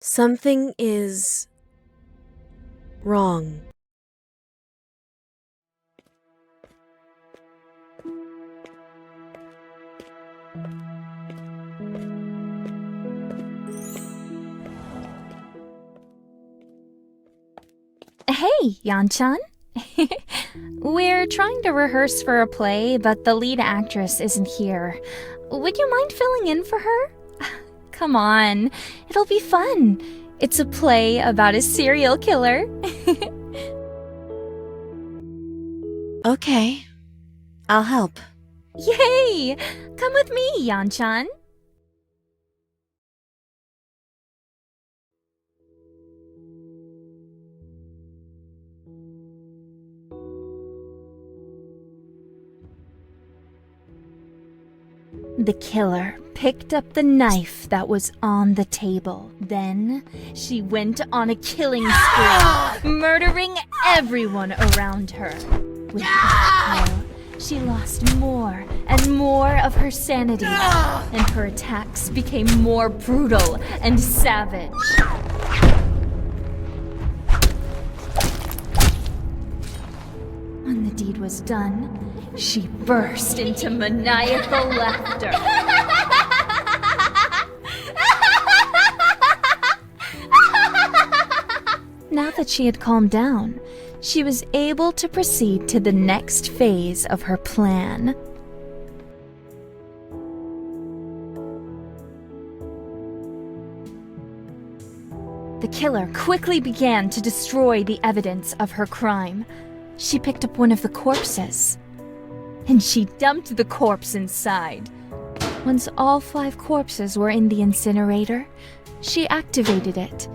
Something is wrong. Hey, Yanchan. We're trying to rehearse for a play, but the lead actress isn't here. Would you mind filling in for her? Come on, it'll be fun. It's a play about a serial killer. Okay, I'll help. Yay! Come with me, Yanchan. The killer picked up the knife that was on the table. Then she went on a killing spree, murdering everyone around her. With each kill, she lost more and more of her sanity, and her attacks became more brutal and savage. When the deed was done, she burst into maniacal laughter. Now that she had calmed down, she was able to proceed to the next phase of her plan. The killer quickly began to destroy the evidence of her crime. She picked up one of the corpses, and she dumped the corpse inside. Once all 5 corpses were in the incinerator, she activated it.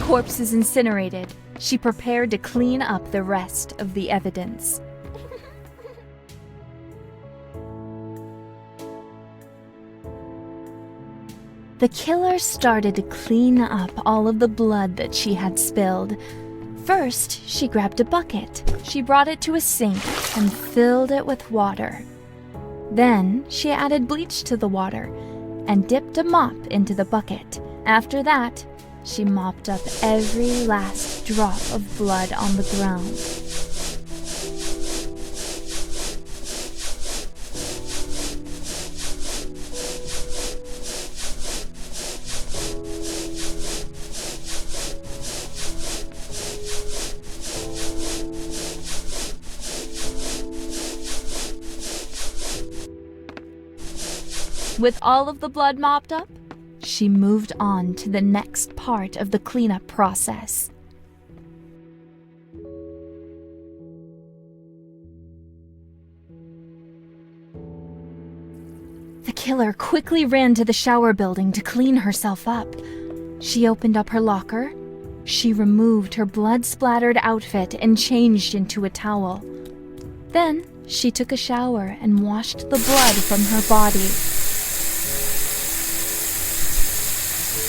Corpses incinerated, she prepared to clean up the rest of the evidence. The killer started to clean up all of the blood that she had spilled. First, she grabbed a bucket. She brought it to a sink and filled it with water. Then, she added bleach to the water and dipped a mop into the bucket. After that, she mopped up every last drop of blood on the ground. With all of the blood mopped up, she moved on to the next part of the cleanup process. The killer quickly ran to the shower building to clean herself up. She opened up her locker. She removed her blood-splattered outfit and changed into a towel. Then, she took a shower and washed the blood from her body.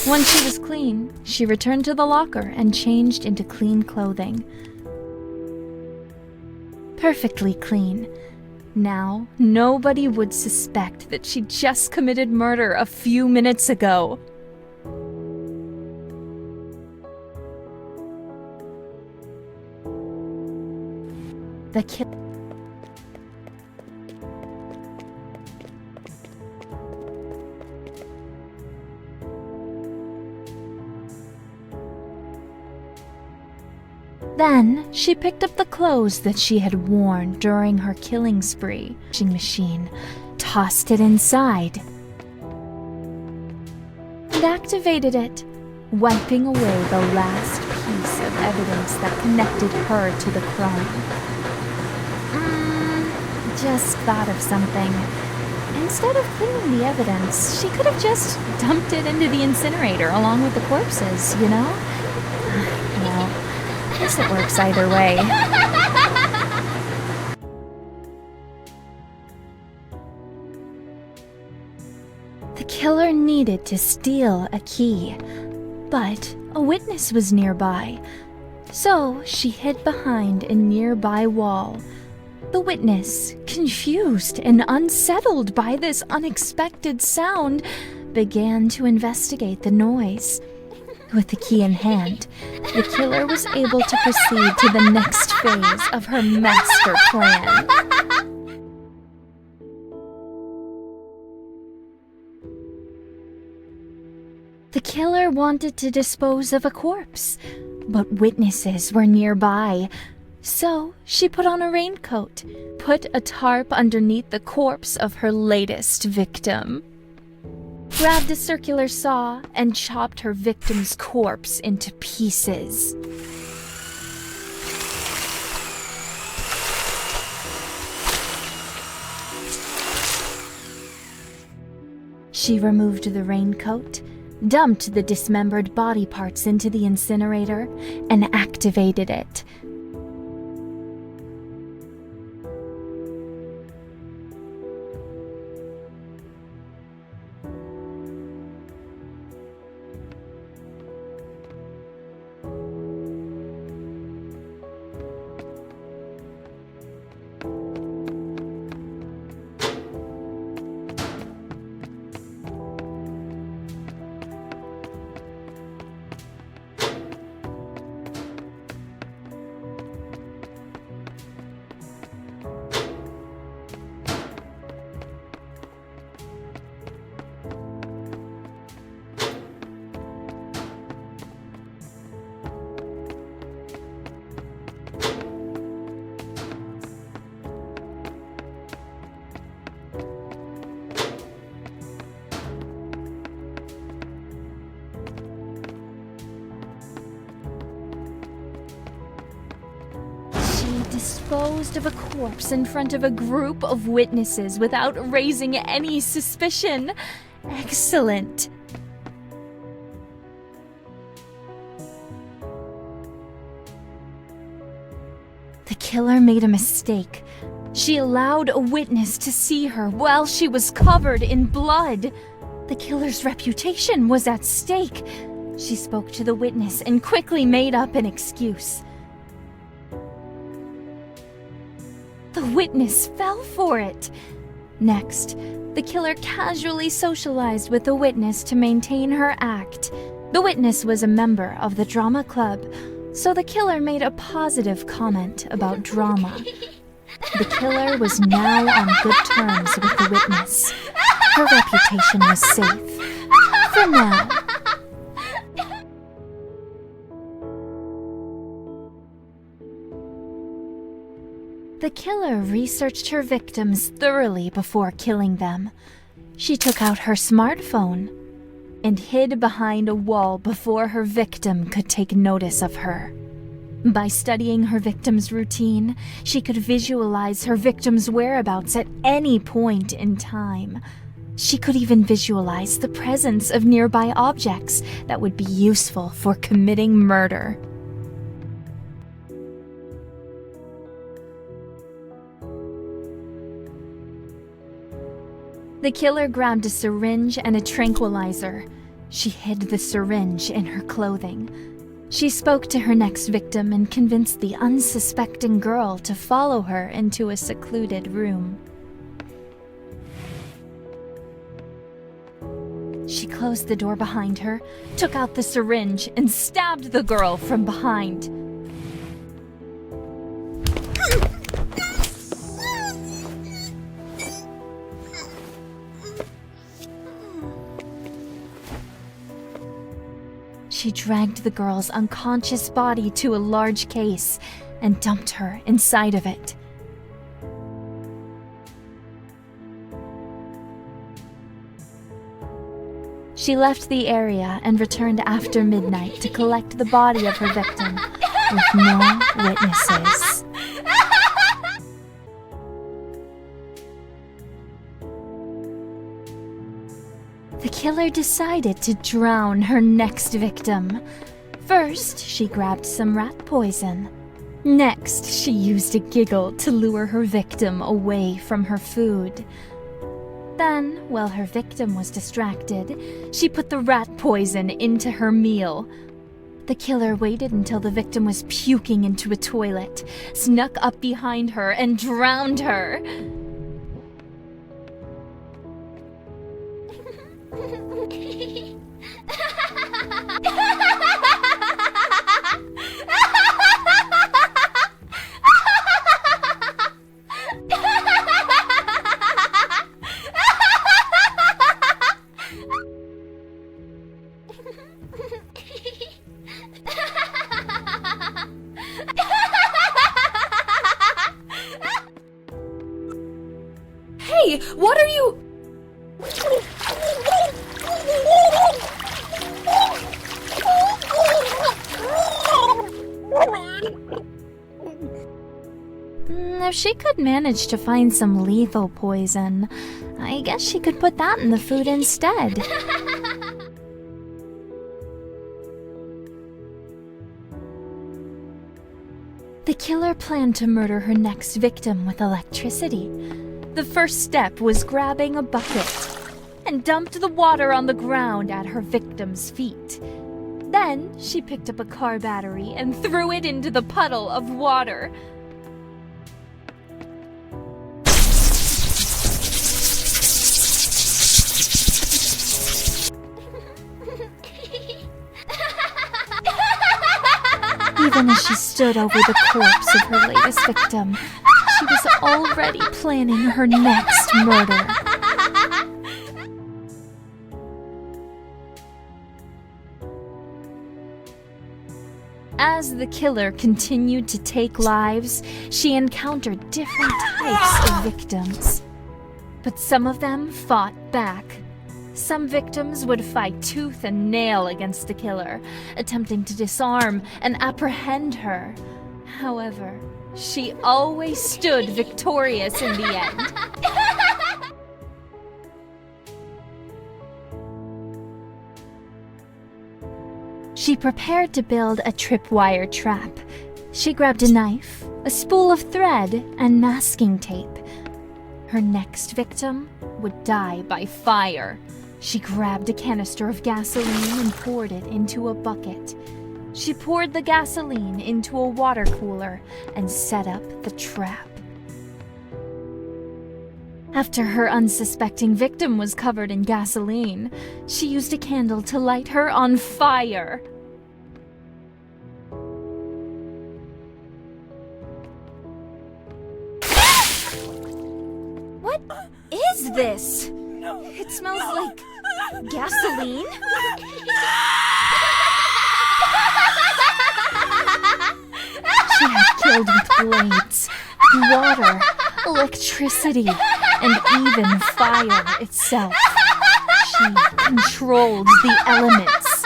Once she was clean, she returned to the locker and changed into clean clothing. Perfectly clean. Now, nobody would suspect that she just committed murder a few minutes ago. The killer. Then, she picked up the clothes that she had worn during her killing spree. Washing machine, tossed it inside, and activated it, wiping away the last piece of evidence that connected her to the crime. Just thought of something. Instead of cleaning the evidence, she could have just dumped it into the incinerator along with the corpses, you know? Well, I guess it works either way. The killer needed to steal a key, but a witness was nearby, so she hid behind a nearby wall. The witness, confused and unsettled by this unexpected sound, began to investigate the noise. With the key in hand, the killer was able to proceed to the next phase of her master plan. The killer wanted to dispose of a corpse, but witnesses were nearby. So she put on a raincoat, put a tarp underneath the corpse of her latest victim, grabbed a circular saw, and chopped her victim's corpse into pieces. She removed the raincoat, dumped the dismembered body parts into the incinerator, and activated it. Disposed of a corpse in front of a group of witnesses without raising any suspicion. Excellent. The killer made a mistake. She allowed a witness to see her while she was covered in blood. The killer's reputation was at stake. She spoke to the witness and quickly made up an excuse. The witness fell for it. Next, the killer casually socialized with the witness to maintain her act. The witness was a member of the drama club, so the killer made a positive comment about drama. The killer was now on good terms with the witness. Her reputation was safe. For now. The killer researched her victims thoroughly before killing them. She took out her smartphone and hid behind a wall before her victim could take notice of her. By studying her victim's routine, she could visualize her victim's whereabouts at any point in time. She could even visualize the presence of nearby objects that would be useful for committing murder. The killer grabbed a syringe and a tranquilizer. She hid the syringe in her clothing. She spoke to her next victim and convinced the unsuspecting girl to follow her into a secluded room. She closed the door behind her, took out the syringe, and stabbed the girl from behind. She dragged the girl's unconscious body to a large case and dumped her inside of it. She left the area and returned after midnight to collect the body of her victim with no witnesses. killer decided to drown her next victim. First, she grabbed some rat poison. Next, she used a giggle to lure her victim away from her food. Then, while her victim was distracted, she put the rat poison into her meal. The killer waited until the victim was puking into a toilet, snuck up behind her, and drowned her. Hey, what are you... If she could manage to find some lethal poison, I guess she could put that in the food instead. The killer planned to murder her next victim with electricity. The first step was grabbing a bucket and dumped the water on the ground at her victim's feet. Then she picked up a car battery and threw it into the puddle of water. Even as she stood over the corpse of her latest victim, she was already planning her next murder. As the killer continued to take lives, she encountered different types of victims. But some of them fought back. Some victims would fight tooth and nail against the killer, attempting to disarm and apprehend her. However, she always stood victorious in the end. She prepared to build a tripwire trap. She grabbed a knife, a spool of thread, and masking tape. Her next victim would die by fire. She grabbed a canister of gasoline and poured it into a bucket. She poured the gasoline into a water cooler and set up the trap. After her unsuspecting victim was covered in gasoline, she used a candle to light her on fire. What is this? It smells like gasoline? She had killed with blades, water, electricity, and even fire itself. She controlled the elements.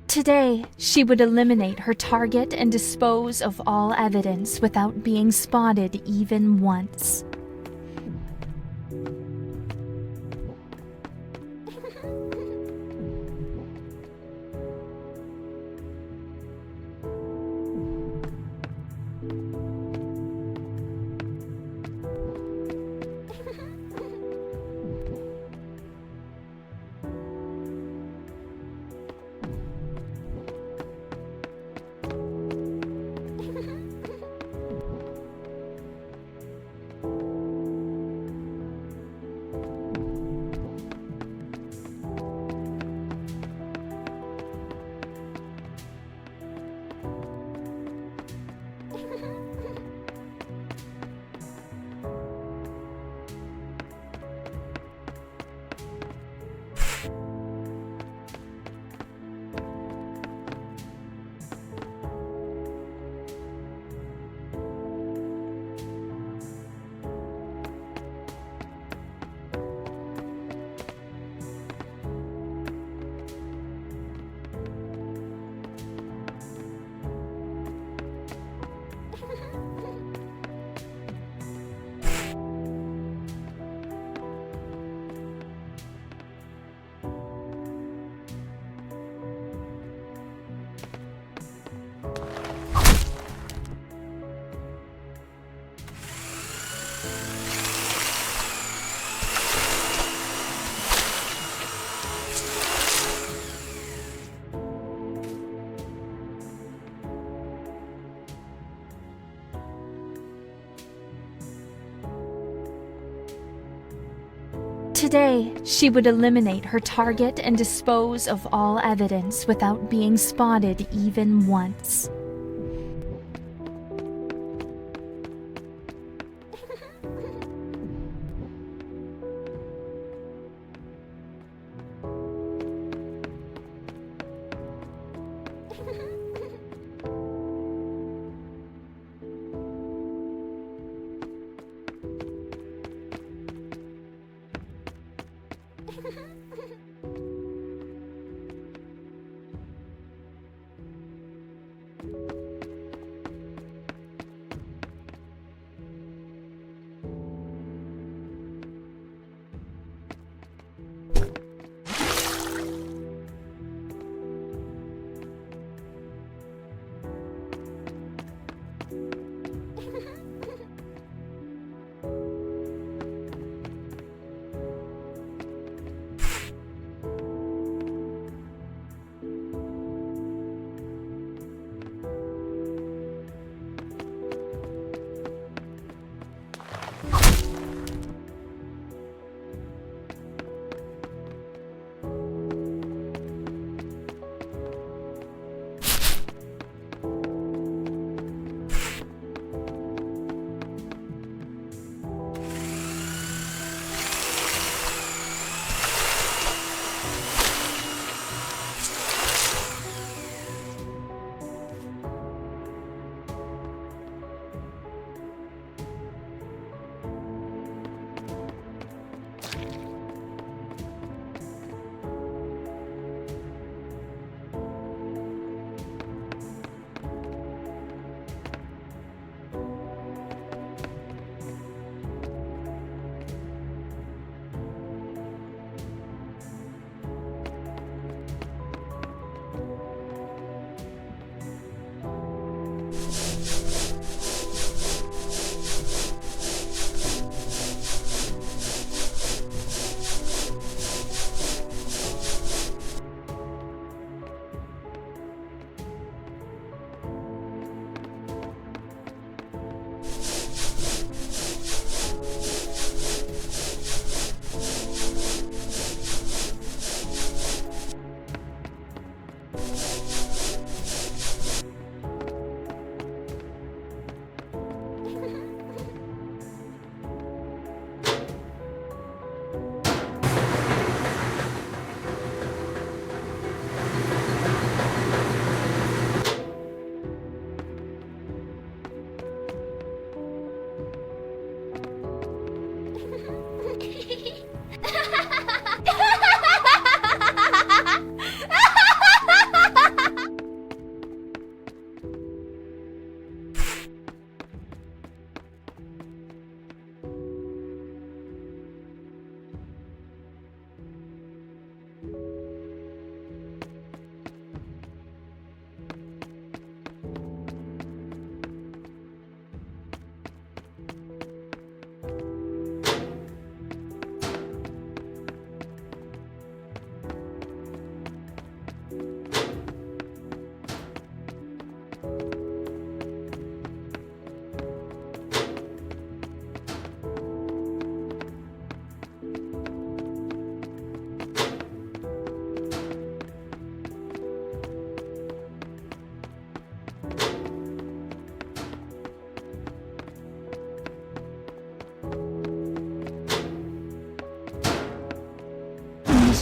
Today, she would eliminate her target and dispose of all evidence without being spotted even once. Today, she would eliminate her target and dispose of all evidence without being spotted even once.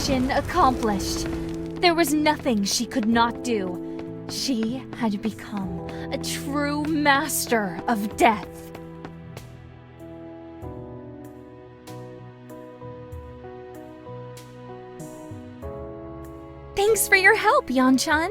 Mission accomplished. There was nothing she could not do. She had become a true master of death. Thanks for your help, Yan-chan.